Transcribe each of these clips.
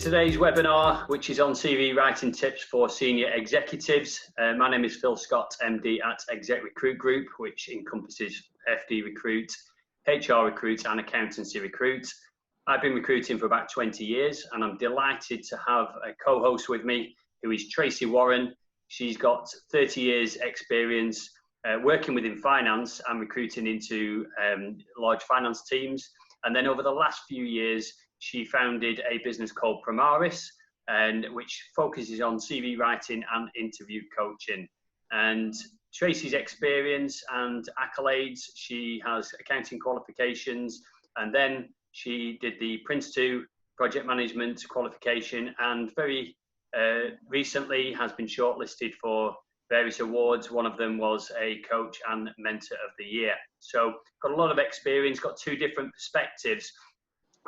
today's webinar, which is on CV writing tips for senior executives. My name is Phil Scott, MD at Exec Recruit Group, which encompasses FD Recruit, HR Recruit and Accountancy Recruit. I've been recruiting for about 20 years and I'm delighted to have a co-host with me who is Tracey Warren. She's got 30 years experience working within finance and recruiting into large finance teams. And then over the last few years, she founded a business called Primaris, which focuses on CV writing and interview coaching. And Tracy's experience and accolades, she has accounting qualifications, and then she did the Prince 2 project management qualification, and very recently has been shortlisted for various awards. One of them was a coach and mentor of the year. So got a lot of experience, got two different perspectives.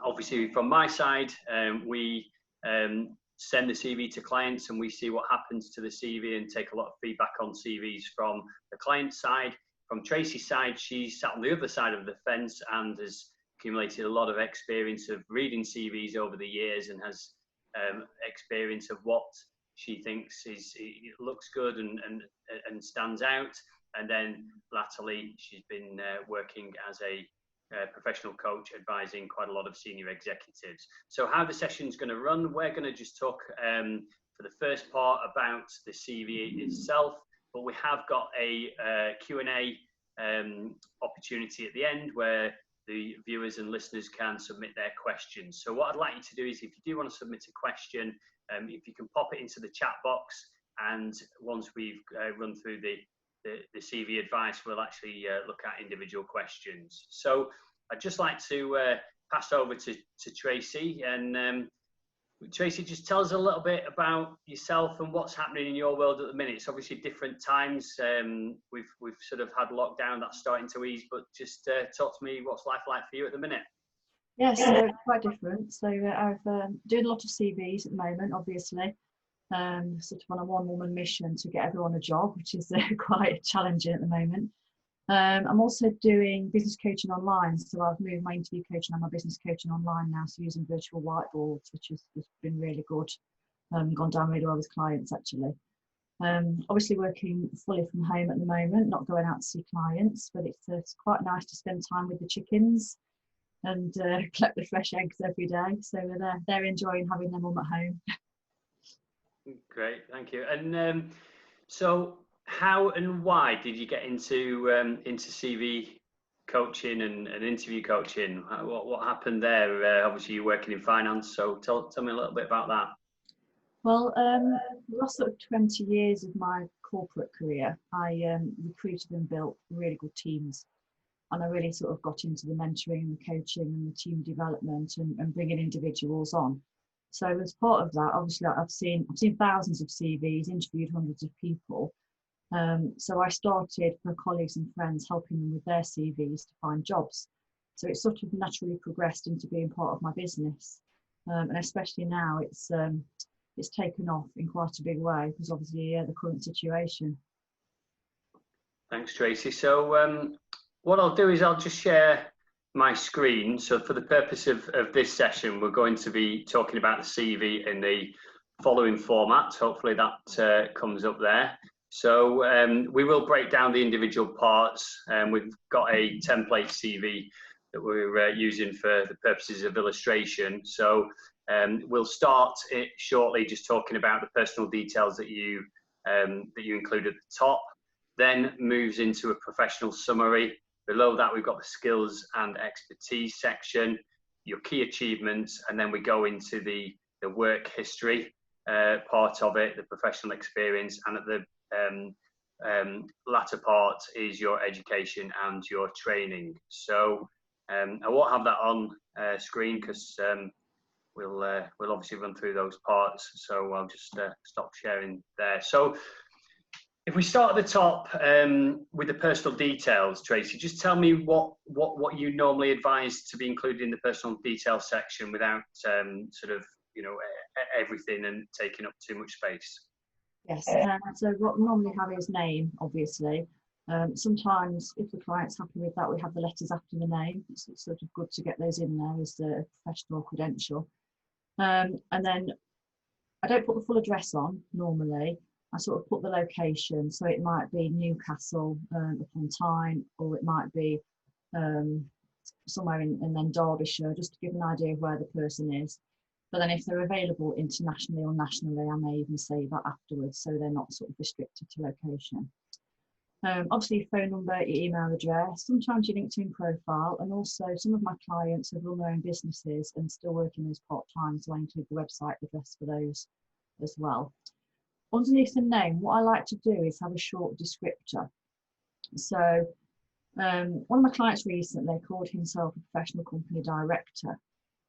Obviously, from my side, we send the CV to clients and we see what happens to the CV and take a lot of feedback on CVs from the client side. From Tracy's side, she's sat on the other side of the fence and has accumulated a lot of experience of reading CVs over the years and has experience of what she thinks looks good and stands out. And then latterly, she's been working as a professional coach advising quite a lot of senior executives. So how the session's going to run, we're going to just talk for the first part about the CV itself, but we have got a Q&A opportunity at the end where the viewers and listeners can submit their questions. So what I'd like you to do is, if you do want to submit a question, if you can pop it into the chat box, and once we've run through the CV advice, we'll actually look at individual questions. So I'd just like to pass over to Tracy, and Tracy, just tell us a little bit about yourself and what's happening in your world at the minute. It's obviously different times. We've sort of had lockdown that's starting to ease, but just talk to me, what's life like for you at the minute? Yes, so quite different. So I've doing a lot of CVs at the moment, obviously. Sort of on a one-woman mission to get everyone a job, which is quite challenging at the moment. I'm also doing business coaching online, so I've moved my interview coaching and my business coaching online now, so using virtual whiteboards, which has been really good. Gone down really well with clients, actually. Obviously working fully from home at the moment, not going out to see clients, but it's quite nice to spend time with the chickens and collect the fresh eggs every day, so they're enjoying having their mum at home. Great, thank you. And so how and why did you get into CV coaching and interview coaching? What happened there? Obviously you're working in finance, so tell me a little bit about that. Well, the last sort of 20 years of my corporate career, I recruited and built really good teams, and I really sort of got into the mentoring and the coaching and the team development and bringing individuals on. So as part of that, obviously I've seen thousands of CVs, interviewed hundreds of people. So I started for colleagues and friends, helping them with their CVs to find jobs. So it sort of naturally progressed into being part of my business. And especially now it's taken off in quite a big way because obviously the current situation. Thanks, Tracy. So what I'll do is I'll just share my screen. So for the purpose of this session, we're going to be talking about the CV in the following format. Hopefully that comes up there. So we will break down the individual parts. We've got a template CV that we're using for the purposes of illustration. So we'll start it shortly, just talking about the personal details that you include at the top, then moves into a professional summary. Below that, we've got the skills and expertise section, your key achievements, and then we go into the work history part of it, the professional experience, and at the latter part is your education and your training. So I won't have that on screen because we'll obviously run through those parts. So I'll just stop sharing there. So if we start at the top with the personal details, Tracy, just tell me what you normally advise to be included in the personal details section without sort of, everything and taking up too much space. Yes, so what we normally have is name, obviously. Sometimes if the client's happy with that, we have the letters after the name. It's sort of good to get those in there as a professional credential. And then I don't put the full address on normally. I sort of put the location, so it might be Newcastle upon Tyne, or it might be somewhere in then Derbyshire, just to give an idea of where the person is. But then if they're available internationally or nationally, I may even say that afterwards, so they're not sort of restricted to location. Obviously, your phone number, your email address, sometimes your LinkedIn profile, and also some of my clients have run their own businesses and still working as part-time, so I include the website address for those as well. Underneath the name, what I like to do is have a short descriptor. So one of my clients recently called himself a professional company director.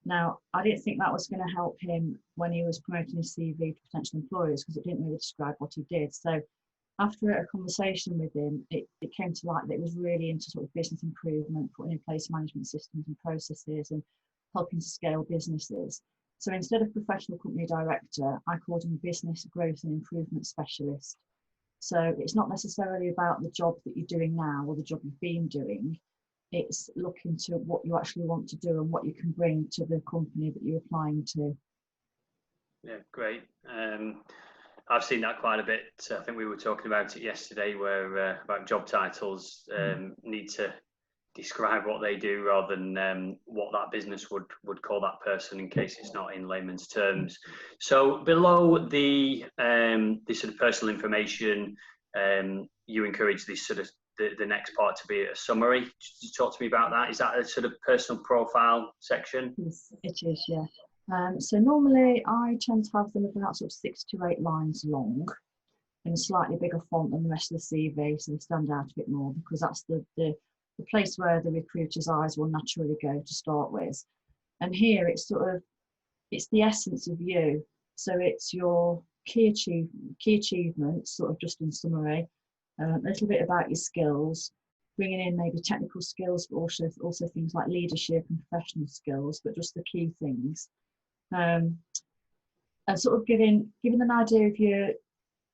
Now, I didn't think that was going to help him when he was promoting his CV to potential employers, because it didn't really describe what he did. So after a conversation with him, it came to light that it was really into sort of business improvement, putting in place management systems and processes and helping to scale businesses. So instead of professional company director, I called him a business growth and improvement specialist. So it's not necessarily about the job that you're doing now or the job you've been doing. It's looking to what you actually want to do and what you can bring to the company that you're applying to. Yeah, great. I've seen that quite a bit. I think we were talking about it yesterday, where about job titles need to describe what they do rather than what that business would call that person, in case it's not in layman's terms. So below the sort of personal information, you encourage this sort of the next part to be a summary. Could you talk to me about that? Is that a sort of personal profile section? Yes, it is, yeah. So normally I tend to have them about sort of 6 to 8 lines long in a slightly bigger font than the rest of the CV, so they stand out a bit more, because that's the place where the recruiter's eyes will naturally go to start with. And here it's it's the essence of you. So it's your key achievements, sort of just in summary, a little bit about your skills, bringing in maybe technical skills, but also things like leadership and professional skills, but just the key things. And sort of giving an idea of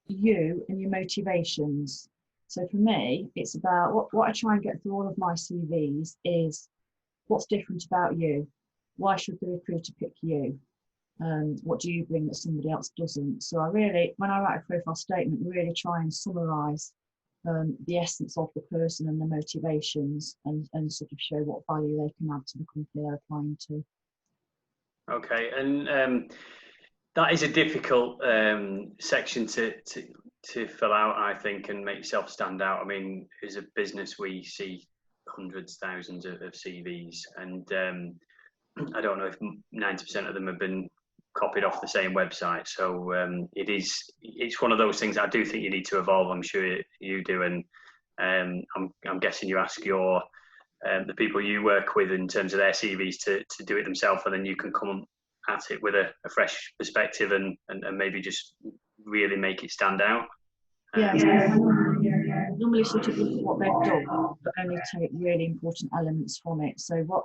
you and your motivations. So for me, it's about what I try and get through all of my CVs is what's different about you. Why should the recruiter pick you? What do you bring that somebody else doesn't? So I really, when I write a profile statement, really try and summarise the essence of the person and the motivations, and sort of show what value they can add to the company they're applying to. Okay, and that is a difficult section to fill out, I think, and make yourself stand out. I mean, as a business, we see hundreds, thousands of CVs, and I don't know if 90% of them have been copied off the same website. So it's one of those things I do think you need to evolve. I'm sure you do, and I'm guessing you ask your the people you work with in terms of their CVs to do it themselves, and then you can come at it with a fresh perspective and maybe just really make it stand out. Yeah, normally sort of look at what they've done, but only take really important elements from it. So what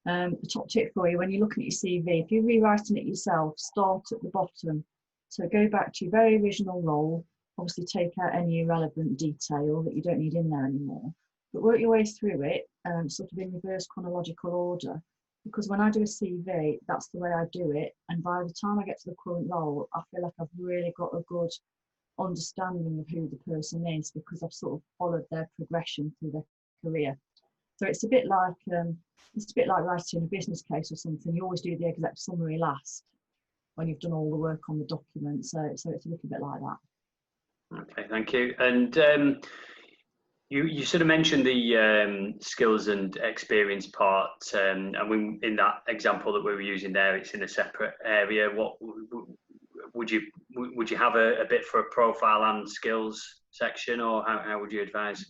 the top tip for you when you're looking at your CV, if you're rewriting it yourself, start at the bottom. So go back to your very original role, obviously take out any irrelevant detail that you don't need in there anymore, but work your way through it, sort of in reverse chronological order, because when I do a CV, that's the way I do it, and by the time I get to the current role, I feel like I've really got a good understanding of who the person is, because I've sort of followed their progression through their career. So it's a bit like writing a business case or something. You always do the exec summary last when you've done all the work on the document. So it's a little bit like that. Okay, thank you. And you sort of mentioned the skills and experience part, and in that example that we were using there, it's in a separate area. What would you have a bit for a profile and skills section, or how would you advise?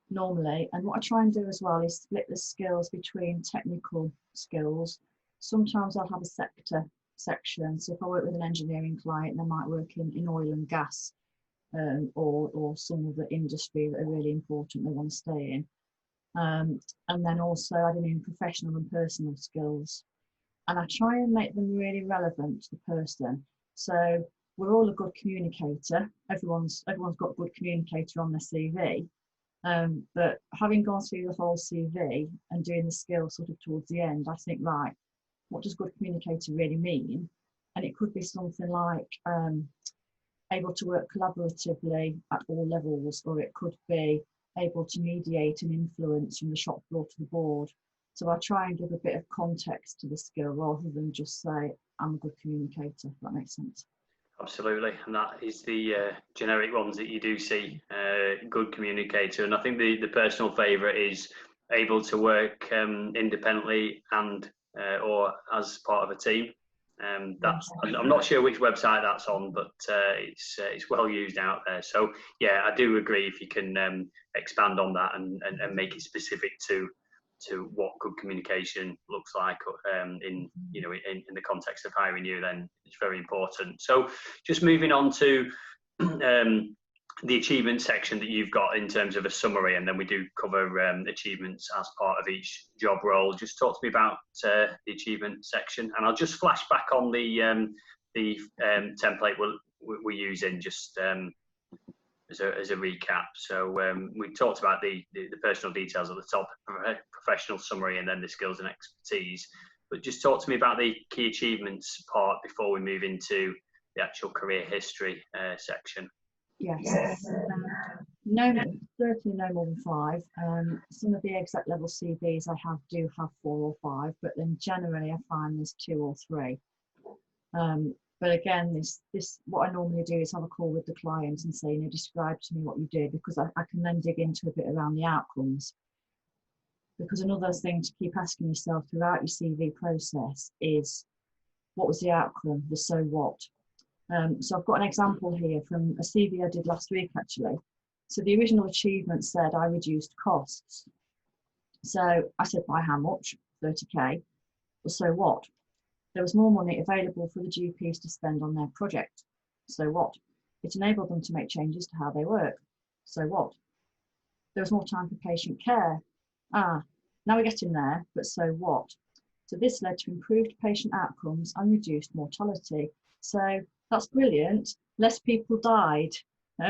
Normally, and what I try and do as well is split the skills between technical skills. Sometimes I'll have a sector section. So if I work with an engineering client, they might work in oil and gas, or some of the industry that are really important they want to stay in. And then also adding in professional and personal skills. And I try and make them really relevant to the person. So we're all a good communicator. Everyone's got a good communicator on their CV. But having gone through the whole CV and doing the skills sort of towards the end, I think, right, what does good communicator really mean? And it could be something like able to work collaboratively at all levels, or it could be able to mediate and influence from the shop floor to the board. So I try and give a bit of context to the skill rather than just say, I'm a good communicator, if that makes sense. Absolutely, and that is the generic ones that you do see, good communicator. And I think the personal favourite is able to work independently and or as part of a team. That's, I'm not sure which website that's on, but it's well used out there. So yeah, I do agree if you can expand on that and make it specific to what good communication looks like in the context of hiring you, then it's very important. So just moving on to the achievement section that you've got in terms of a summary, and then we do cover achievements as part of each job role. Just talk to me about the achievement section, and I'll just flash back on the template we're using just as a recap. So we talked about the personal details at the top, professional summary, and then the skills and expertise. But just talk to me about the key achievements part before we move into the actual career history section. Yes. Certainly no more than 5. Some of the exec level CVs I do have 4 or 5, but then generally I find there's 2 or 3. But again, this what I normally do is have a call with the client and say, describe to me what you did, because I can then dig into a bit around the outcomes. Because another thing to keep asking yourself throughout your CV process is, what was the outcome, the so what? So I've got an example here from a CV I did last week, actually. So the original achievement said I reduced costs. So I said, by how much? 30k. Well, so what? There was more money available for the GPs to spend on their project. So what? It enabled them to make changes to how they work. So what? There was more time for patient care. Now we're getting there, but so what? So this led to improved patient outcomes and reduced mortality. So that's brilliant. Less people died,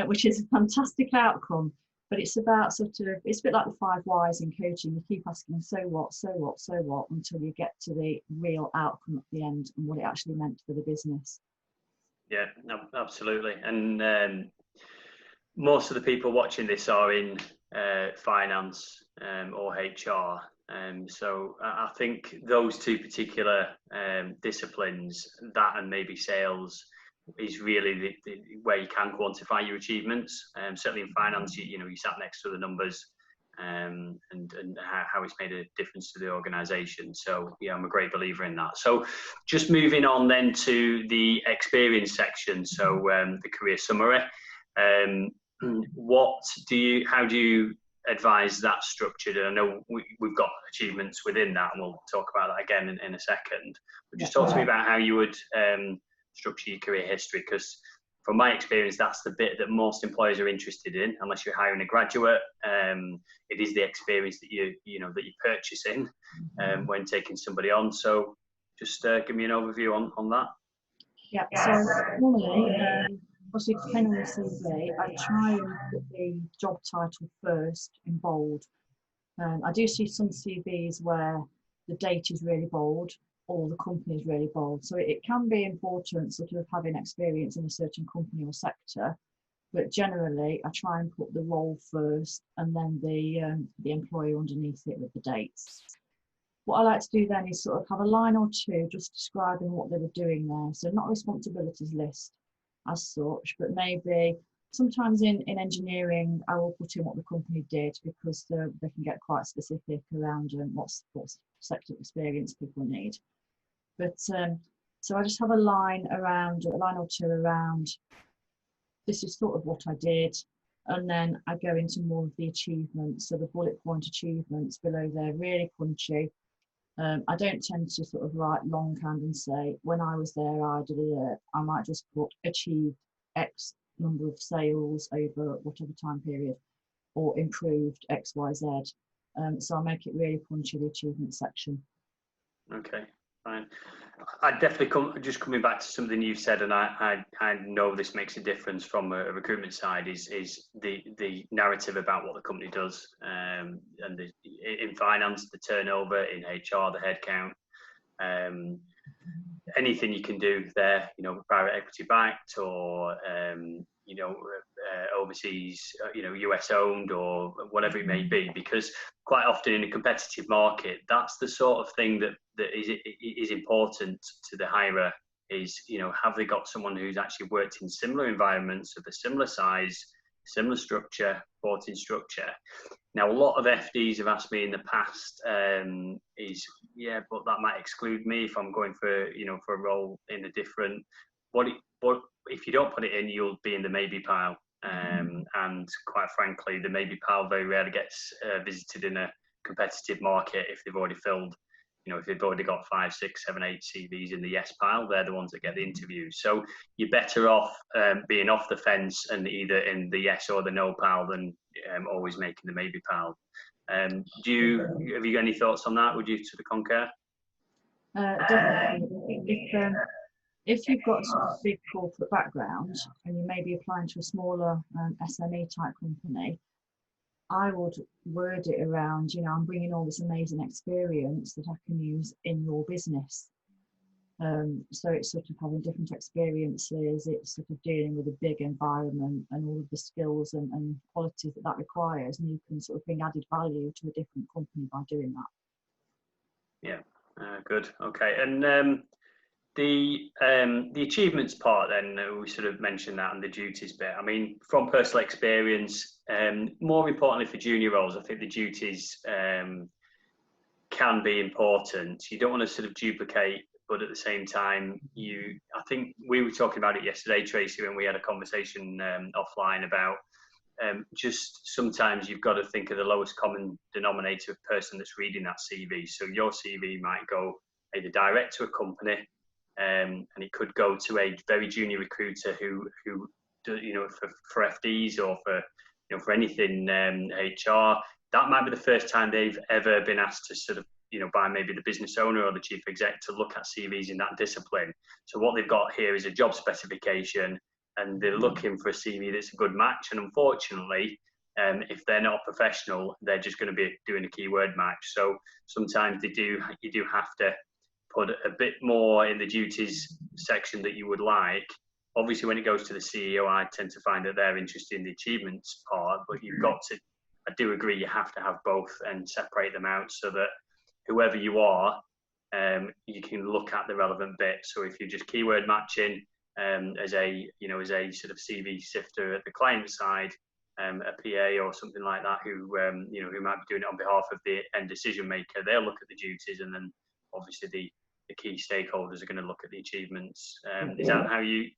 which is a fantastic outcome. But it's about it's a bit like the 5 whys in coaching. You keep asking, so what, so what, so what, until you get to the real outcome at the end and what it actually meant for the business. Yeah, no, absolutely. And most of the people watching this are in finance or HR. So I think those 2 particular disciplines, that and maybe sales, is really where you can quantify your achievements. Certainly in finance, you sat next to the numbers and how it's made a difference to the organisation. So yeah, I'm a great believer in that. So just moving on then to the experience section. So the career summary. How do you advise that structured? And I know we've got achievements within that, and we'll talk about that again in a second. But just talk to me about how you would structure your career history, because from my experience, that's the bit that most employers are interested in, unless you're hiring a graduate. It is the experience that you're purchasing when taking somebody on. So just give me an overview on that. Yeah, so normally, obviously depending on the CV, I try and put the job title first in bold. I do see some CVs where the date is really bold or the company is really bold. So it can be important having experience in a certain company or sector, but generally I try and put the role first and then the employer underneath it with the dates. What I like to do then is have a line or 2 just describing what they were doing there. So not a responsibilities list as such, but maybe sometimes in engineering, I will put in what the company did, because they can get quite specific around what sector experience people need. But so I just have a line or 2 around, this is what I did. And then I go into more of the achievements. So the bullet point achievements below there, really punchy. I don't tend to write longhand and say, when I was there, I did it. I might just put achieved X number of sales over whatever time period, or improved X, Y, Z. So I make it really punchy, the achievement section. Okay, fine. I definitely coming back to something you've said, and I know this makes a difference from a recruitment side, is the narrative about what the company does, and in finance, the turnover, in HR, the headcount. anything you can do there, private equity backed or, overseas, US owned or whatever it may be, because quite often in a competitive market, that's the sort of thing that is important to the hirer is, have they got someone who's actually worked in similar environments of a similar size, similar structure, reporting structure. Now, a lot of FDs have asked me in the past, but that might exclude me if I'm going for, for a role in a different, but if you don't put it in, you'll be in the maybe pile. And quite frankly, the maybe pile very rarely gets visited in a competitive market if they've already filled, if they've already got 5, 6, 7, 8 CVs in the yes pile, they're the ones that get the interviews. So you're better off being off the fence and either in the yes or the no pile than always making the maybe pile. Have you got any thoughts on that? Would you sort of concur? Definitely. If you've got a big corporate background and you may be applying to a smaller SME type company, I would word it around, I'm bringing all this amazing experience that I can use in your business. So it's sort of having different experiences, it's sort of dealing with a big environment and all of the skills and qualities that requires, and you can sort of bring added value to a different company by doing that. Yeah, good. Okay, and the achievements part then, we sort of mentioned that, and the duties bit. I mean, from personal experience, more importantly for junior roles, I think the duties can be important. You don't want to sort of duplicate, but at the same time, I think we were talking about it yesterday, Tracy, when we had a conversation offline about just sometimes you've got to think of the lowest common denominator of person that's reading that CV. So your CV might go either direct to a company, and it could go to a very junior recruiter who for FDs or for anything HR. That might be the first time they've ever been asked to sort of by maybe the business owner or the chief exec to look at CVs in that discipline. So what they've got here is a job specification, and they're looking for a CV that's a good match. And unfortunately, if they're not a professional, they're just going to be doing a keyword match. So sometimes you do have to put a bit more in the duties section that you would like. Obviously, when it goes to the CEO, I tend to find that they're interested in the achievements part, but you've got to, I do agree, you have to have both and separate them out so that whoever you are, you can look at the relevant bit. So if you're just keyword matching as a sort of CV sifter at the client side, a PA or something like that who might be doing it on behalf of the end decision maker, they'll look at the duties, and then obviously the key stakeholders are going to look at the achievements. Is that how you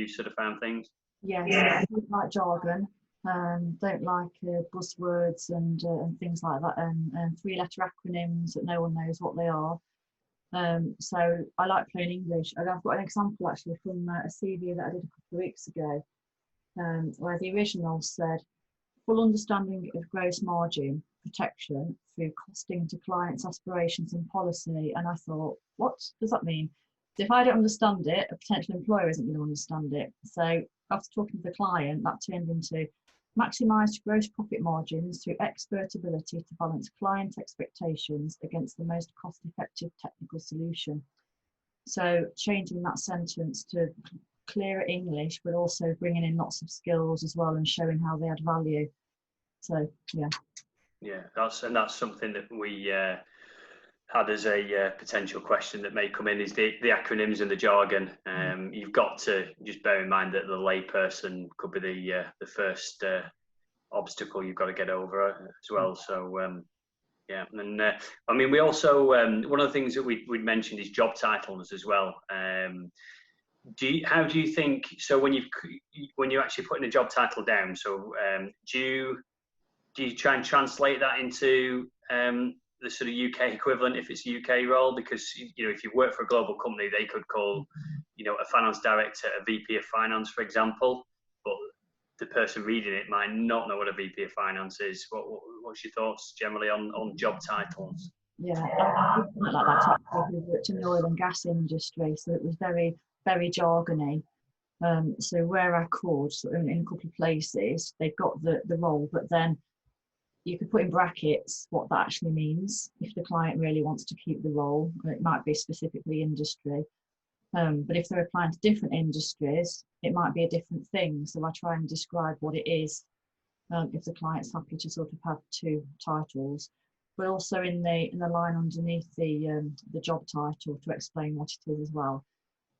sort of found things? Yes, I don't like jargon, don't like buzzwords and things like that, and three-letter acronyms that no one knows what they are. So I like plain English. And I've got an example actually from a CV that I did a couple of weeks ago, where the original said, full understanding of gross margin protection through costing to clients' aspirations and policy. And I thought, what does that mean? So if I don't understand it, a potential employer isn't going to understand it. So after talking to the client, that turned into maximised gross profit margins through expert ability to balance client expectations against the most cost-effective technical solution. So changing that sentence to clearer English, but also bringing in lots of skills as well and showing how they add value. So, yeah. Yeah, that's something that we had as a potential question that may come in, is the acronyms and the jargon. You've got to just bear in mind that the layperson could be the first obstacle you've got to get over as well. So yeah, and I mean, we also one of the things that we'd mentioned is job titles as well. How do you think? So when you're actually putting a job title down, so do you try and translate that into the sort of UK equivalent if it's a UK role? Because if you work for a global company, they could call a finance director a VP of finance, for example, but the person reading it might not know what a VP of finance is. What's your thoughts generally on job titles? Yeah, I like that actually. We worked in the oil and gas industry, so it was very, very jargony. So where I could, in a couple of places, they've got the role, but then you could put in brackets what that actually means if the client really wants to keep the role. It might be specifically industry. But if they're applying to different industries, it might be a different thing. So I try and describe what it is, if the client's happy to sort of have two titles, but also in the line underneath the job title to explain what it is as well.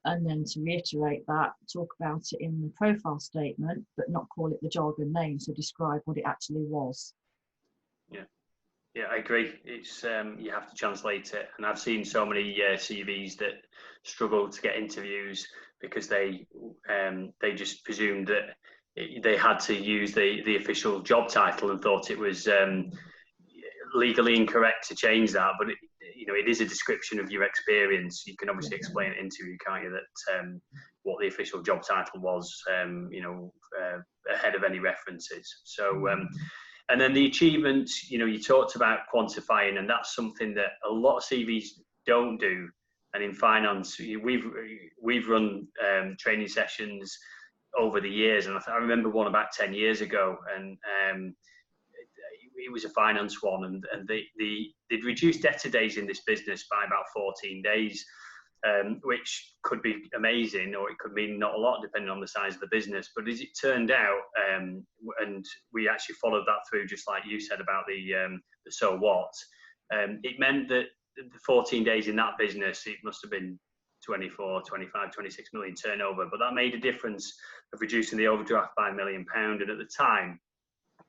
And then to reiterate that, talk about it in the profile statement, but not call it the jargon name. So describe what it actually was. Yeah, I agree. It's you have to translate it, and I've seen so many CVs that struggle to get interviews because they just presumed that they had to use the official job title and thought it was legally incorrect to change that. But it is a description of your experience. You can obviously explain it into you, can't you? That what the official job title was, ahead of any references. So. And then the achievements, you talked about quantifying, and that's something that a lot of CVs don't do. And in finance, we've run training sessions over the years, and I remember one about 10 years ago, and it was a finance one, and they'd reduced debtor days in this business by about 14 days. Which could be amazing, or it could mean not a lot, depending on the size of the business. But as it turned out, and we actually followed that through, just like you said about the so what, it meant that the 14 days in that business, it must have been 24, 25, 26 million turnover. But that made a difference of reducing the overdraft by £1 million. And at the time,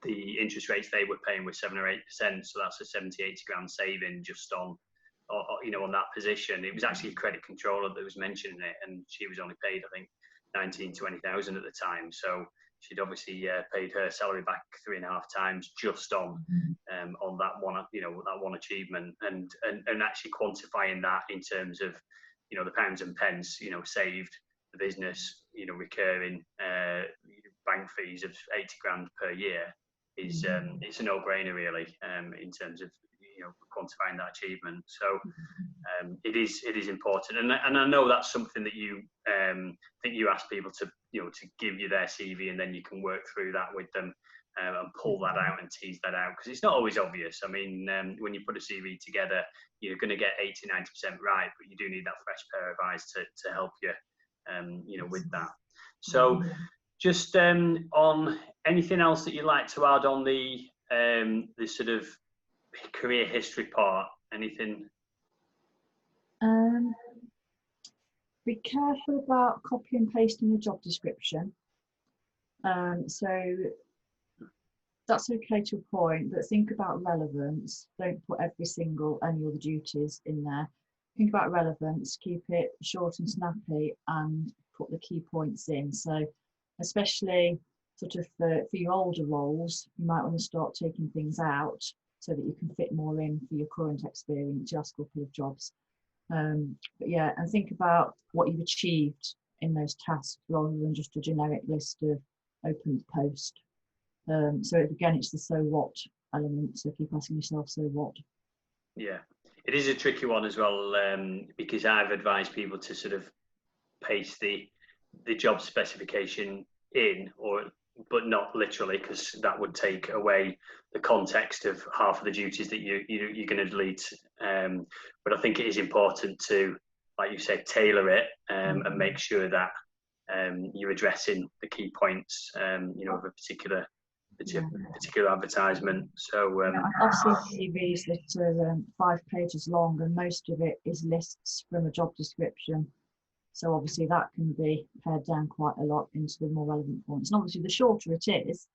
the interest rates they were paying were 7 or 8%. So that's a 70, 80 grand saving just on that position. It was actually a credit controller that was mentioning it, and she was only paid, I think, 20,000 at the time. So she'd obviously paid her salary back 3.5 times just on that one, that one achievement, and actually quantifying that in terms of, the pounds and pence, saved the business, recurring bank fees of 80 grand per year is it's a no-brainer really, in terms of quantifying that achievement. So it is important, and I know that's something that you think you ask people to to give you their CV, and then you can work through that with them and pull that out and tease that out, because it's not always obvious. I mean, when you put a CV together, you're going to get 80-90% right, but you do need that fresh pair of eyes to help you with that. So just on anything else that you'd like to add on the sort of career history part, anything? Be careful about copy and pasting the job description. So that's okay to a point, but think about relevance. Don't put any other duties in there. Think about relevance, keep it short and snappy, and put the key points in. So especially sort of for your older roles, you might want to start taking things out so that you can fit more in for your current experience, your last couple of jobs. But yeah, and think about what you've achieved in those tasks rather than just a generic list of open post. So again, it's the so what element. So keep asking yourself, so what? Yeah, it is a tricky one as well, because I've advised people to sort of paste the job specification in, but not literally, because that would take away the context of half of the duties that you're going to delete. But I think it is important to, like you said, tailor it and make sure that you're addressing the key points, of a particular advertisement. So I've seen CVs that are 5 pages long, and most of it is lists from a job description. So obviously that can be pared down quite a lot into the more relevant points. And obviously the shorter it is,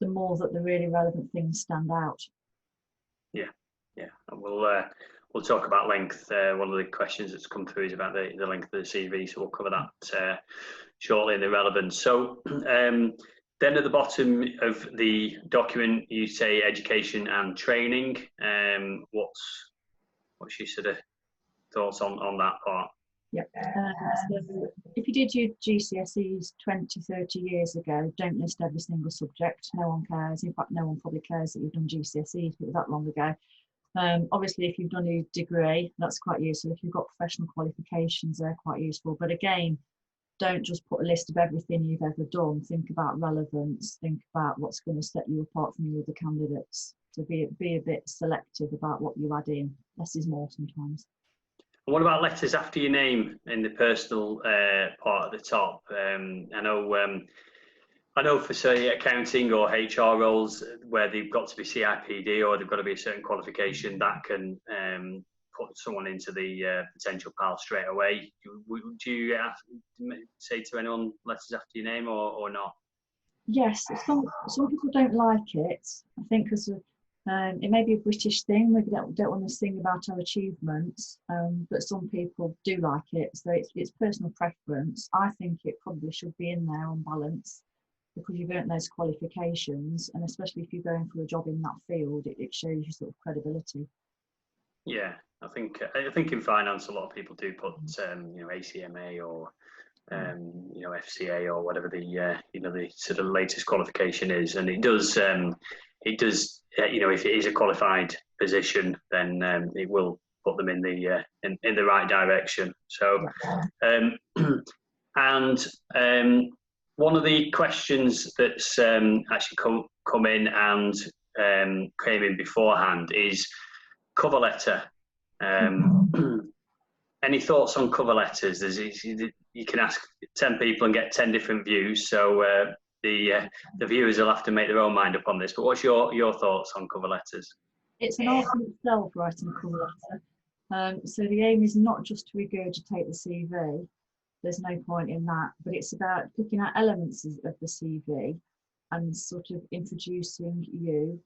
the more that the really relevant things stand out. Yeah. And we'll talk about length. One of the questions that's come through is about the length of the CV, so we'll cover that shortly in the relevance. So then at the bottom of the document, you say education and training. What's your sort of thoughts on that part? Yep. So if you did your GCSEs 20, 30 years ago, don't list every single subject. No one cares. In fact, no one probably cares that you've done GCSEs, but that long ago. Obviously, if you've done a degree, that's quite useful. If you've got professional qualifications, they're quite useful. But again, don't just put a list of everything you've ever done. Think about relevance. Think about what's going to set you apart from the other candidates. So be a bit selective about what you add in. Less is more sometimes. And what about letters after your name in the personal part at the top? I know for say accounting or HR roles where they've got to be CIPD or they've got to be a certain qualification, that can put someone into the potential pile straight away. Do you say to anyone letters after your name or not? Yes, some people don't like it. I think because it may be a British thing. Maybe don't want to sing about our achievements, but some people do like it. So it's personal preference. I think it probably should be in there on balance, because you've earned those qualifications, and especially if you're going for a job in that field, it shows you sort of credibility. Yeah, I think in finance a lot of people do put ACMA or FCA or whatever the the sort of latest qualification is, and it does if it is a qualified position, then it will put them in the right direction. So one of the questions that's actually come in and came in beforehand is cover letter. Any thoughts on cover letters? You can ask 10 people and get 10 different views, so the viewers will have to make their own mind up on this. But what's your thoughts on cover letters? It's an art in itself, writing a cover letter. So the aim is not just to regurgitate the CV. There's no point in that, but it's about picking out elements of the CV and sort of introducing your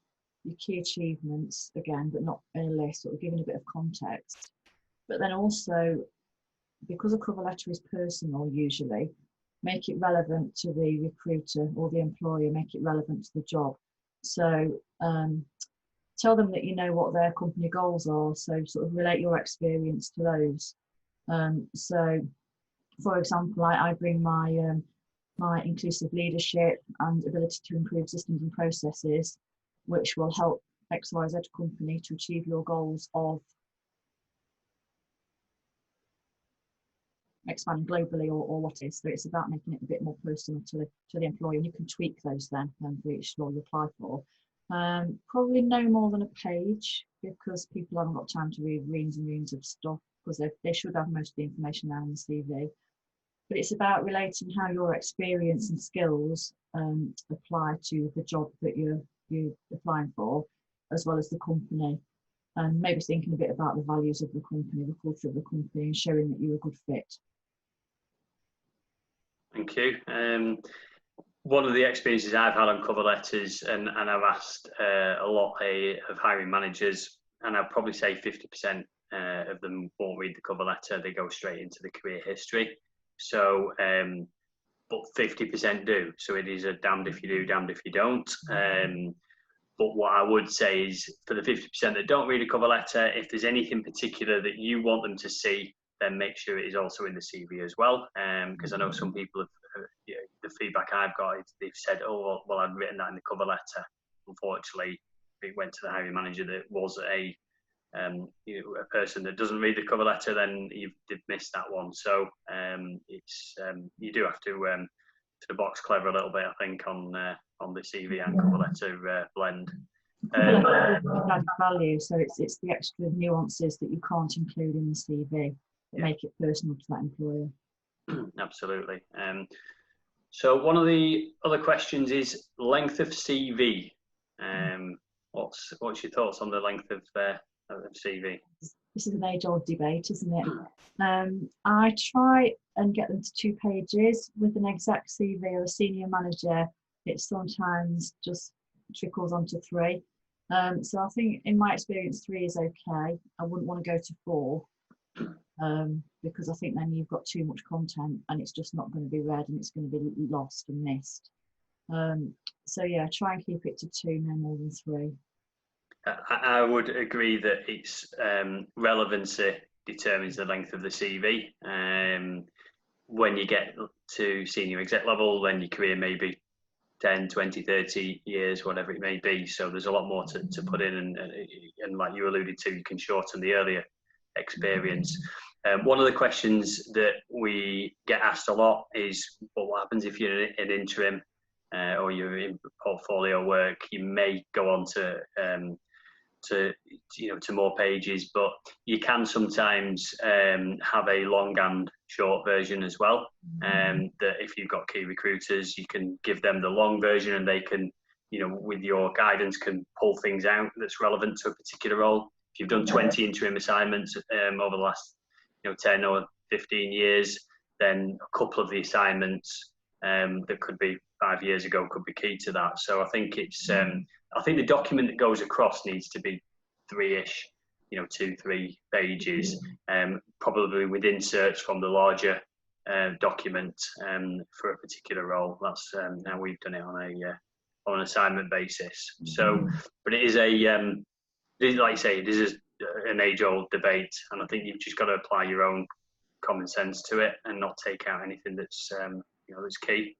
key achievements again, but not in a list, sort of giving a bit of context. But then also, because a cover letter is personal, usually, make it relevant to the recruiter or the employer, make it relevant to the job. So tell them that you know what their company goals are, so sort of relate your experience to those. So, for example, I bring my my inclusive leadership and ability to improve systems and processes, which will help XYZ company to achieve your goals of expanding globally or what is. So it's about making it a bit more personal to the employer, and you can tweak those then for each role you apply for. Probably no more than a page, because people haven't got time to read reams and reams of stuff, because they should have most of the information down on the CV. But it's about relating how your experience and skills apply to the job that you're applying for, as well as the company, and maybe thinking a bit about the values of the company, the culture of the company, and showing that you're a good fit. Thank you. One of the experiences I've had on cover letters, and I've asked a lot of hiring managers, and I'd probably say 50% of them won't read the cover letter. They go straight into the career history. So, but 50% do. So it is a damned if you do, damned if you don't. But what I would say is, for the 50% that don't read a cover letter, if there's anything particular that you want them to see, then make sure it is also in the CV as well. Because I know some people have, the feedback I've got is they've said, oh, well, I'd written that in the cover letter. Unfortunately, it went to the hiring manager that was a person that doesn't read the cover letter, then you've missed that one. So you do have to box clever a little bit, I think, on the CV and cover letter blend. Value, so it's the extra nuances that you can't include in the CV that make it personal to that employer. Absolutely. So one of the other questions is length of CV. What's your thoughts on the length of CV? This is an age-old debate, isn't it? I try and get them to 2 pages. With an exec CV or a senior manager, it sometimes just trickles onto 3. So I think, in my experience, 3 is okay. I wouldn't want to go to 4, because I think then you've got too much content and it's just not going to be read and it's going to be lost and missed. So yeah, try and keep it to 2, no more than 3. I would agree that it's relevancy determines the length of the CV. When you get to senior exec level, then your career may be 10, 20, 30 years, whatever it may be. So there's a lot more to put in, and like you alluded to, you can shorten the earlier experience. One of the questions that we get asked a lot is, well, what happens if you're an interim or you're in portfolio work? You may go on to to to more pages, but you can sometimes have a long and short version as well. That if you've got key recruiters, you can give them the long version, and they can, with your guidance, can pull things out that's relevant to a particular role. If you've done 20 interim assignments over the last 10 or 15 years, then a couple of the assignments that could be 5 years ago could be key to that. So I think it's I think the document that goes across needs to be 3-ish, 2-3 pages, probably with inserts from the larger document for a particular role. That's how we've done it on an assignment basis. So, but it is like you say, this is an age-old debate, and I think you've just got to apply your own common sense to it and not take out anything that's that's key.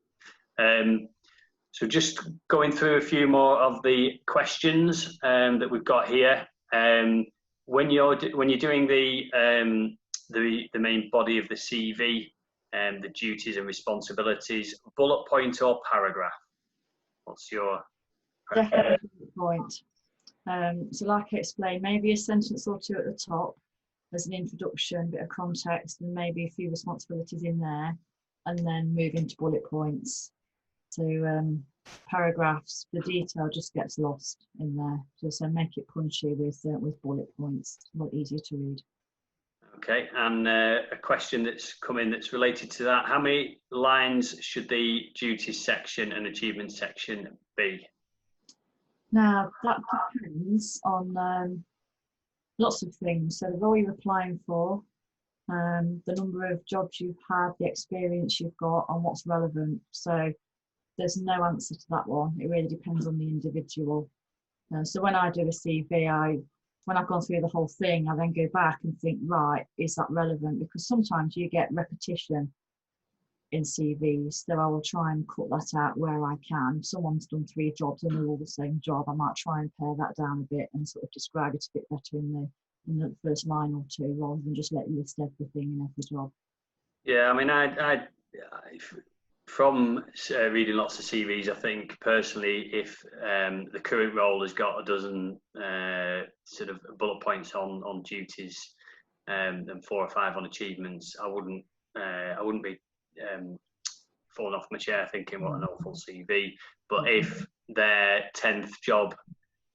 So just going through a few more of the questions that we've got here. When you're doing the main body of the CV, the duties and responsibilities, bullet point or paragraph? What's your preference? Definitely bullet point. So like I explained, maybe a sentence or two at the top as an introduction, bit of context, and maybe a few responsibilities in there, and then move into bullet points. So paragraphs, the detail just gets lost in there. So make it punchy with bullet points. It's a lot easier to read. Okay, and a question that's come in that's related to that. How many lines should the duties section and achievements section be? Now, that depends on lots of things. So the role you're applying for, the number of jobs you've had, the experience you've got, and what's relevant. So there's no answer to that one. It really depends on the individual. So when I do a CV, when I've gone through the whole thing, I then go back and think, right, is that relevant? Because sometimes you get repetition in CVs, so I will try and cut that out where I can. If someone's done 3 jobs and they're all the same job, I might try and pare that down a bit and sort of describe it a bit better in the first line or two, rather than just let you list everything in every job. Yeah, I mean, I from reading lots of CVs, I think personally, if the current role has got a dozen sort of bullet points on duties and 4 or 5 on achievements, I wouldn't be falling off my chair thinking what an awful CV. But if their 10th job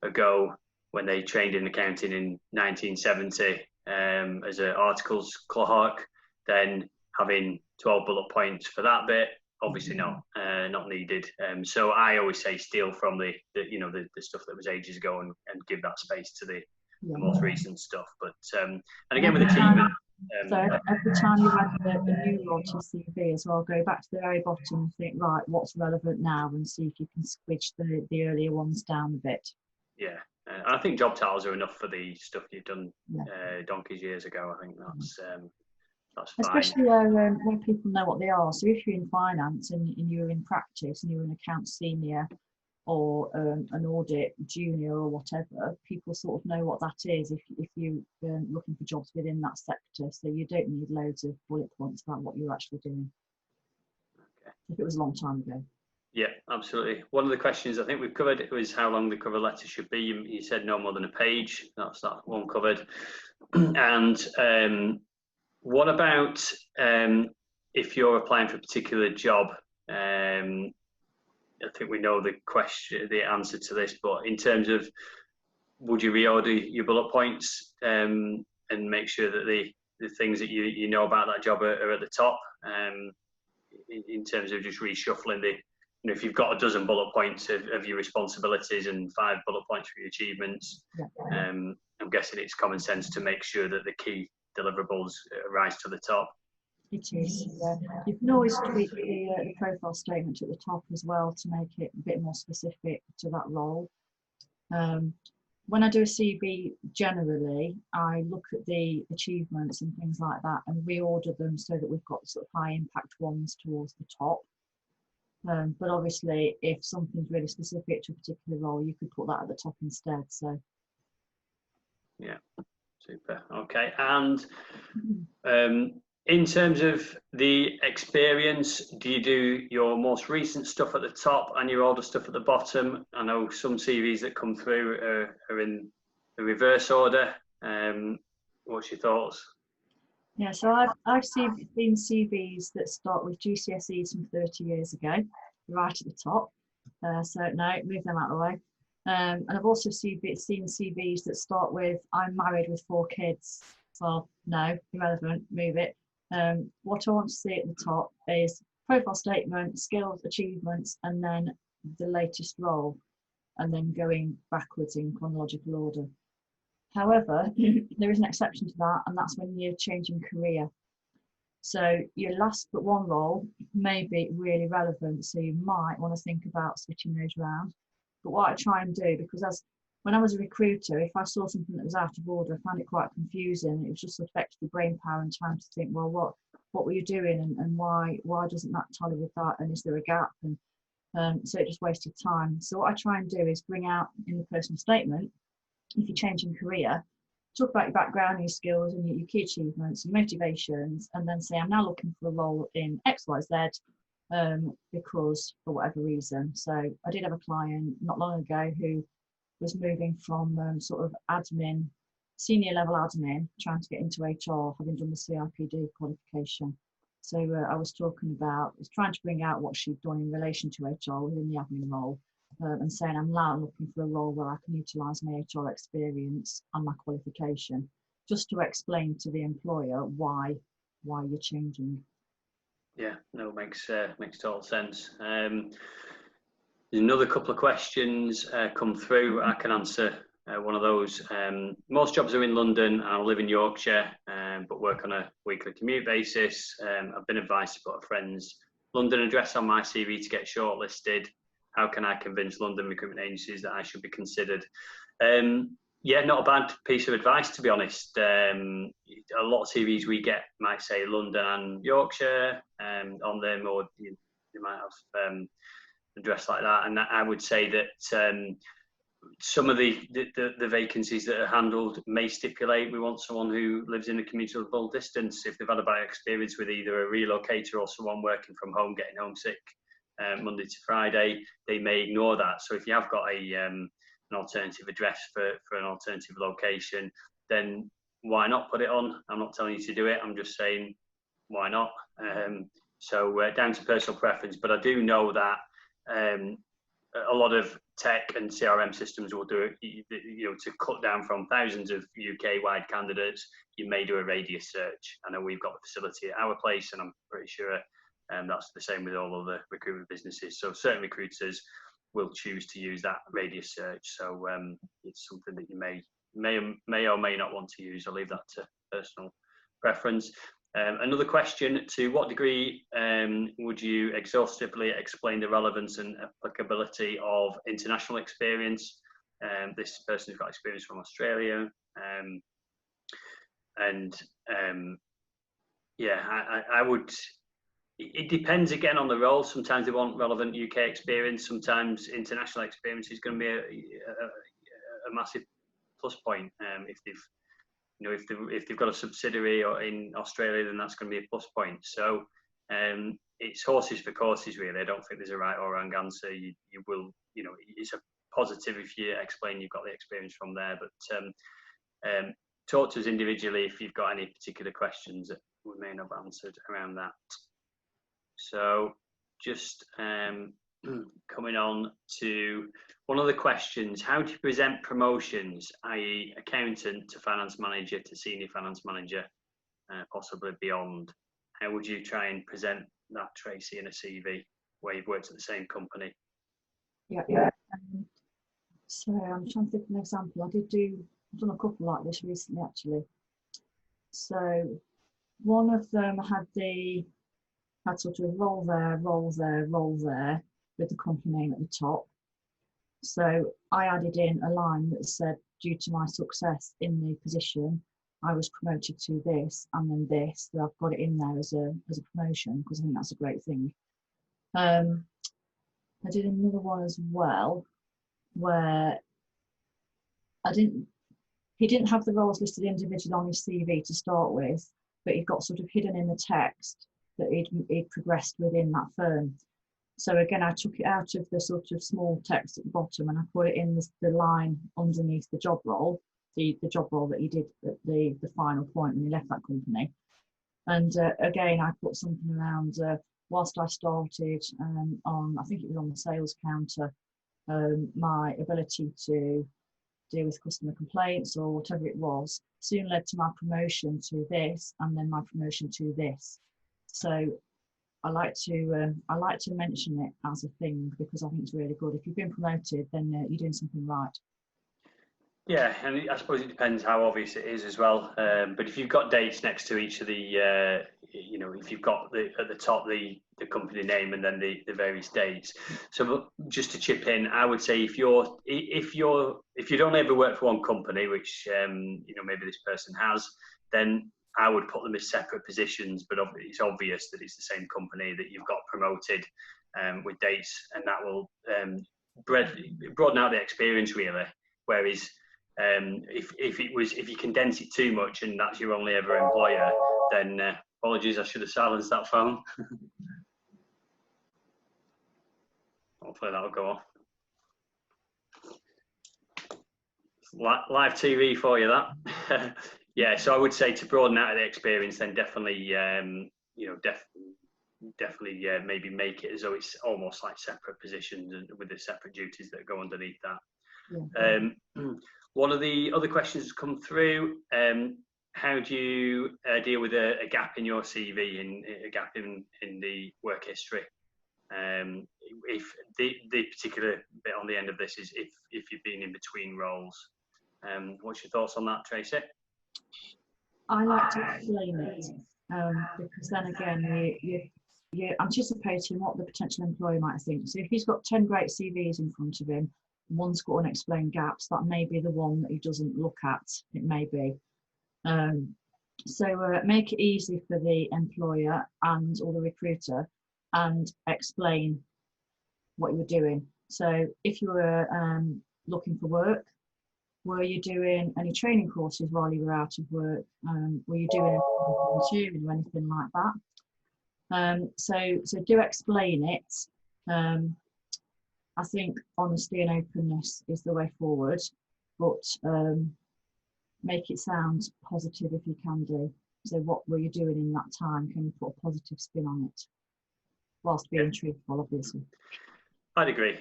ago, when they trained in accounting in 1970 as an articles clerk, then having 12 bullet points for that bit, obviously not needed. So I always say steal from the stuff that was ages ago and give that space to the most recent stuff. But and again with achievement. So every time you add a new role to your CV as well, go back to the very bottom and think, right, what's relevant now, and see if you can switch the earlier ones down a bit. Yeah, and I think job titles are enough for the stuff you've done donkeys years ago. I think that's fine. Especially where people know what they are. So if you're in finance and you're in practice and you're an account senior or an audit junior or whatever, people sort of know what that is if you're looking for jobs within that sector. So you don't need loads of bullet points about what you're actually doing. Okay. If it was a long time ago. Yeah, absolutely. One of the questions I think we've covered was how long the cover letter should be. You said no more than a page. That's that one covered. And what about if you're applying for a particular job? I think we know the answer to this, but in terms of, would you reorder your bullet points and make sure that the things that you know about that job are at the top, in terms of just reshuffling if you've got a dozen bullet points of your responsibilities and 5 bullet points for your achievements, I'm guessing it's common sense to make sure that the key deliverables rise to the top. It is, yeah. You can always tweak the profile statement at the top as well to make it a bit more specific to that role. When I do a CV, generally, I look at the achievements and things like that and reorder them so that we've got sort of high impact ones towards the top. But obviously, if something's really specific to a particular role, you could put that at the top instead. So, yeah, super. Okay, and in terms of the experience, do you do your most recent stuff at the top and your older stuff at the bottom? I know some CVs that come through are in the reverse order. What's your thoughts? Yeah, so I've seen CVs that start with GCSEs from 30 years ago, right at the top. So no, move them out of the way. And I've also seen CVs that start with "I'm married with 4 kids." Well, no, irrelevant. Move it. What I want to see at the top is profile statement, skills, achievements, and then the latest role, and then going backwards in chronological order. However, there is an exception to that, and that's when you're changing career. So your last but one role may be really relevant, so you might want to think about switching those around. But what I try and do, because when I was a recruiter, if I saw something that was out of order, I found it quite confusing. It was just sort of extra brain power and time to think, well, what were you doing, and why doesn't that tally with that, and is there a gap? And so it just wasted time. So what I try and do is bring out in the personal statement, if you're changing career, talk about your background, your skills, and your key achievements and motivations, and then say, I'm now looking for a role in XYZ because for whatever reason. So I did have a client not long ago who was moving from sort of admin, senior level admin, trying to get into HR, having done the CIPD qualification. So I was trying to bring out what she'd done in relation to HR within the admin role. And saying, I'm now looking for a role where I can utilise my HR experience and my qualification, just to explain to the employer why you're changing. Yeah, no, makes total sense. There's another couple of questions come through. I can answer one of those. Most jobs are in London, and I live in Yorkshire, but work on a weekly commute basis. I've been advised to put a friend's London address on my CV to get shortlisted. How can I convince London recruitment agencies that I should be considered? Yeah, not a bad piece of advice, to be honest. A lot of CVs we get might say London and Yorkshire on them, or you might have address like that. And I would say that some of the vacancies that are handled may stipulate we want someone who lives in a commutable distance. If they've had a bad experience with either a relocator or someone working from home getting homesick Monday to Friday, they may ignore that. So if you have got an alternative address for an alternative location, then why not put it on? I'm not telling you to do it, I'm just saying why not. So down to personal preference, but I do know that a lot of tech and CRM systems will do it, to cut down from thousands of UK-wide candidates. You may do a radius search. I know we've got the facility at our place, and I'm pretty sure that's the same with all other recruitment businesses. So certain recruiters will choose to use that radius search. So it's something that you may or may not want to use. I'll leave that to personal preference. Another question: to what degree would you exhaustively explain the relevance and applicability of international experience? This person's got experience from Australia, I would. It depends again on the role. Sometimes they want relevant UK experience. Sometimes international experience is going to be a massive plus point. If they've got a subsidiary or in Australia, then that's going to be a plus point. So it's horses for courses, really. I don't think there's a right or wrong answer. You will, it's a positive if you explain you've got the experience from there. But talk to us individually if you've got any particular questions that we may not have answered around that. So just coming on to one of the questions: how do you present promotions, i.e. accountant to finance manager to senior finance manager, possibly beyond? How would you try and present that, Tracy, in a CV where you've worked at the same company? Yeah. So I'm trying to think of an example. I've done a couple like this recently, actually. So one of them had sort of roll there with the company name at the top. So I added in a line that said, due to my success in the position, I was promoted to this and then this. So I've got it in there as a promotion, because I think that's a great thing. I did another one as well where he didn't have the roles listed individually on his CV to start with, but he got sort of hidden in the text that he'd progressed within that firm. So again, I took it out of the sort of small text at the bottom and I put it in the line underneath the job role. the job role that he did at the final point when he left that company. And again, I put something around whilst I started on, I think it was on the sales counter, my ability to deal with customer complaints or whatever it was soon led to my promotion to this, and then my promotion to this. So I like to mention it as a thing, because I think it's really good. If you've been promoted, then you're doing something right. Yeah, and I suppose it depends how obvious it is as well. But if you've got dates next to each of the, you know, if you've got at the top the company name and then the various dates. So just to chip in, I would say if you'd only ever worked for one company, which you know, maybe this person has, then I would put them as separate positions. But it's obvious that it's the same company that you've got promoted with dates, and that will broaden out the experience really. Whereas if you condense it too much and that's your only ever employer, then apologies, I should have silenced that phone. Hopefully that'll go off. Live TV for you, that. Yeah, so I would say to broaden out the experience, then definitely, you know, definitely maybe make it as though it's almost like separate positions and with the separate duties that go underneath that. Yeah. One of the other questions has come through. How do you deal with a gap in your CV, and a gap in the work history? If the particular bit on the end of this is if you've been in between roles. What's your thoughts on that, Tracy? I like to explain it because then again you're anticipating what the potential employer might think. So if he's got 10 great CVs in front of him, one's got unexplained gaps, that may be the one that he doesn't look at. It may be. So make it easy for the employer and or the recruiter, and explain what you were doing. So if you were looking for work, were you doing any training courses while you were out of work? Were you doing volunteering or anything like that? So do explain it. I think honesty and openness is the way forward, but make it sound positive if you can do. So what were you doing in that time? Can you put a positive spin on it whilst being truthful, obviously? I'd agree.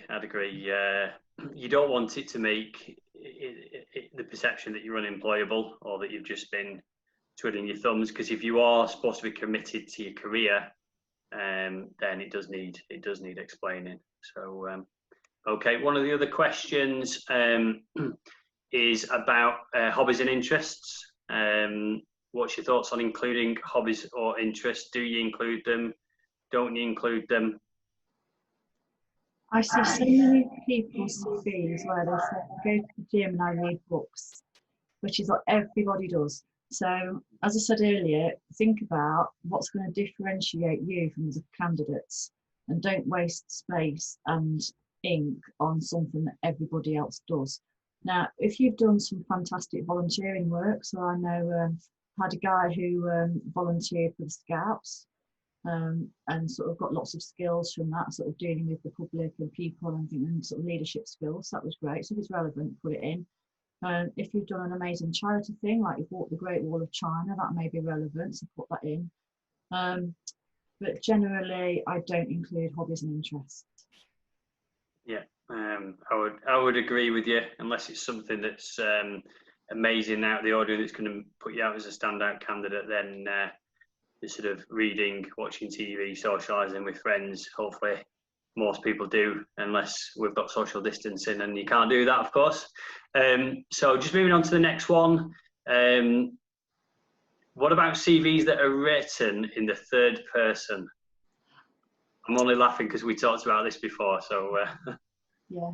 You don't want it to make the perception that you're unemployable or that you've just been twiddling your thumbs, because if you are supposed to be committed to your career, then it does need explaining. So okay, one of the other questions is about hobbies and interests. What's your thoughts on including hobbies or interests? Do you include them? Don't you include them? I see so many people's CVs where they say, I go to the gym and I read books, which is what everybody does. So, as I said earlier, think about what's going to differentiate you from the candidates, and don't waste space and ink on something that everybody else does. Now, if you've done some fantastic volunteering work, so I know I had a guy who volunteered for the Scouts, and sort of got lots of skills from that, sort of dealing with the public and people and sort of leadership skills. That was great. So if it's relevant, put it in. If you've done an amazing charity thing, like you've walked the Great Wall of China, that may be relevant, so put that in. But generally, I don't include hobbies and interests. Yeah, I would agree with you, unless it's something that's amazing out of the ordinary that's going to put you out as a standout candidate. Then the sort of reading, watching TV, socialising with friends, hopefully most people do, unless we've got social distancing, and you can't do that, of course. So just moving on to the next one. What about CVs that are written in the third person? I'm only laughing because we talked about this before. So yeah,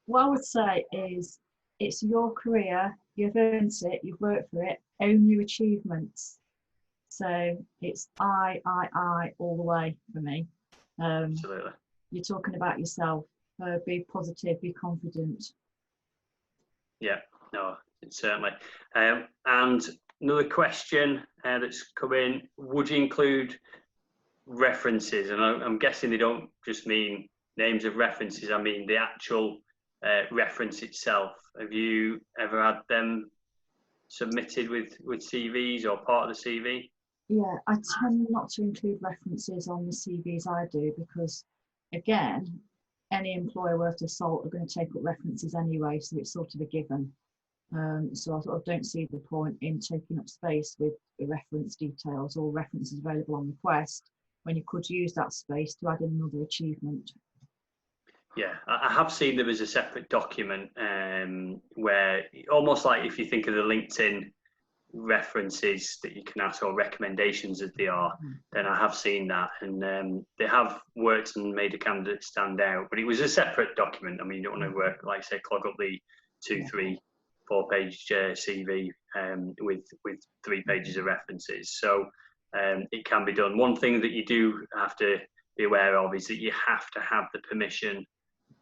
what I would say is it's your career, you've earned it, you've worked for it, own your achievements. So it's I all the way for me. Absolutely. You're talking about yourself. Be positive, be confident. Yeah, no, certainly. And another question that's come in: would you include references? And I'm guessing they don't just mean names of references. I mean the actual reference itself. Have you ever had them submitted with CVs or part of the CV? Yeah, I tend not to include references on the CVs I do because, again, any employer worth their salt are going to take up references anyway, so it's sort of a given. So I sort of don't see the point in taking up space with the reference details or references available on request when you could use that space to add in another achievement. Yeah, I have seen there was a separate document where, almost like if you think of the LinkedIn references that you can ask, or recommendations as they are, then I have seen that, and they have worked and made a candidate stand out, but it was a separate document. I mean, you don't want to work, like say, clog up the 2, 3, 4 page CV with 3 pages of references. So it can be done. One thing that you do have to be aware of is that you have to have the permission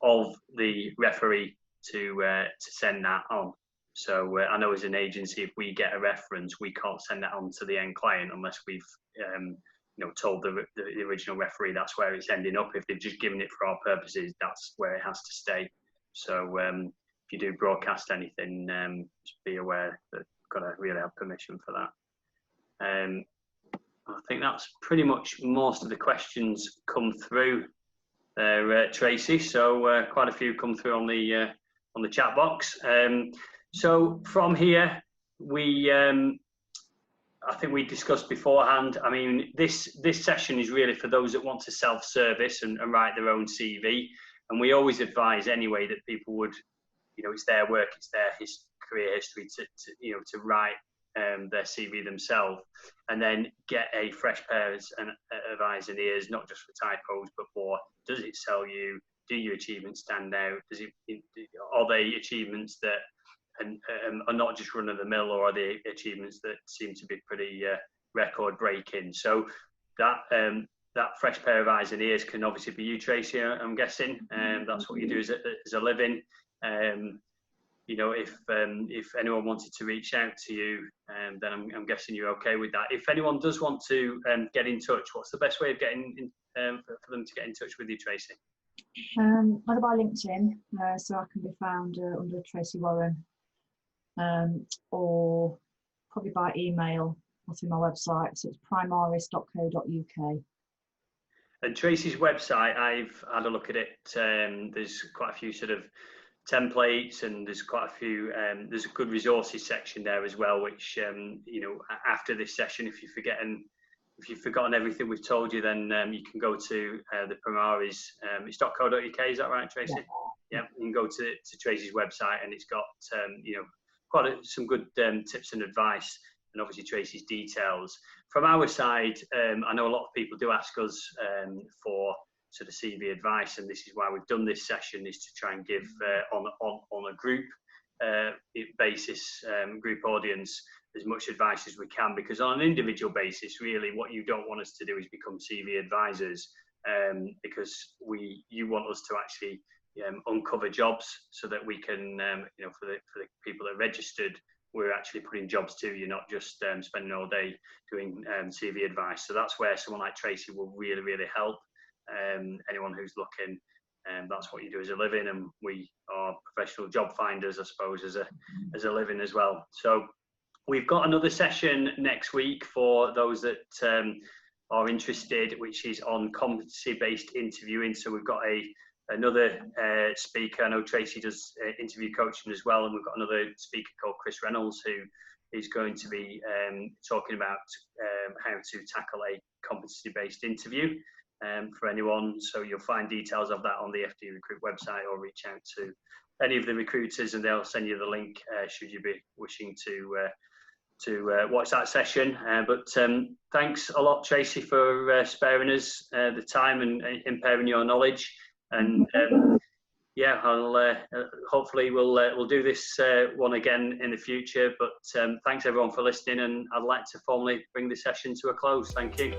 of the referee to send that on. So I know as an agency, if we get a reference, we can't send that on to the end client unless we've told the original referee that's where it's ending up. If they've just given it for our purposes, that's where it has to stay. So if you do broadcast anything, just be aware that you've got to really have permission for that. I think that's pretty much most of the questions come through there, Tracy. So quite a few come through on the chat box. So from here, I think we discussed beforehand. I mean, this session is really for those that want to self-service and write their own CV. And we always advise anyway that people would, it's their work, it's their career history to write their CV themselves, and then get a fresh pair of eyes and ears, not just for typos, but for, does it sell you? Do your achievements stand out? Are they achievements that are not just run of the mill, or are they achievements that seem to be pretty record breaking? So that fresh pair of eyes and ears can obviously be you, Tracy, I'm guessing. That's what you do as a living. If anyone wanted to reach out to you, then I'm guessing you're okay with that. If anyone does want to get in touch, what's the best way of getting for them to get in touch with you, Tracy? Either by LinkedIn, so I can be found under Tracey Warren, or probably by email or through my website. So it's primaris.co.uk. And Tracy's website, I've had a look at it. There's quite a few sort of templates, and there's quite a few. There's a good resources section there as well, which after this session, if you've forgotten everything we've told you, then you can go to the Primaris. It's .co.uk, is that right, Tracy? Yeah, you can go to Tracy's website, and it's got some good tips and advice, and obviously Tracy's details. From our side, I know a lot of people do ask us for sort of CV advice, and this is why we've done this session, is to try and give on a group basis, group audience, as much advice as we can, because on an individual basis, really what you don't want us to do is become CV advisors, because you want us to actually uncover jobs, so that we can for the people that are registered, we're actually putting jobs to you, not just spending all day doing CV advice. So that's where someone like Tracy will really, really help anyone who's looking. That's what you do as a living, and we are professional job finders, I suppose, as a living as well. So we've got another session next week for those that are interested, which is on competency-based interviewing. So we've got another speaker. I know Tracy does interview coaching as well, and we've got another speaker called Chris Reynolds, who is going to be talking about how to tackle a competency-based interview for anyone. So you'll find details of that on the FD Recruit website, or reach out to any of the recruiters, and they'll send you the link should you be wishing to watch that session. But thanks a lot, Tracy, for sparing us the time and imparting your knowledge. And I'll hopefully we'll do this one again in the future. But thanks everyone for listening, and I'd like to formally bring the session to a close. Thank you.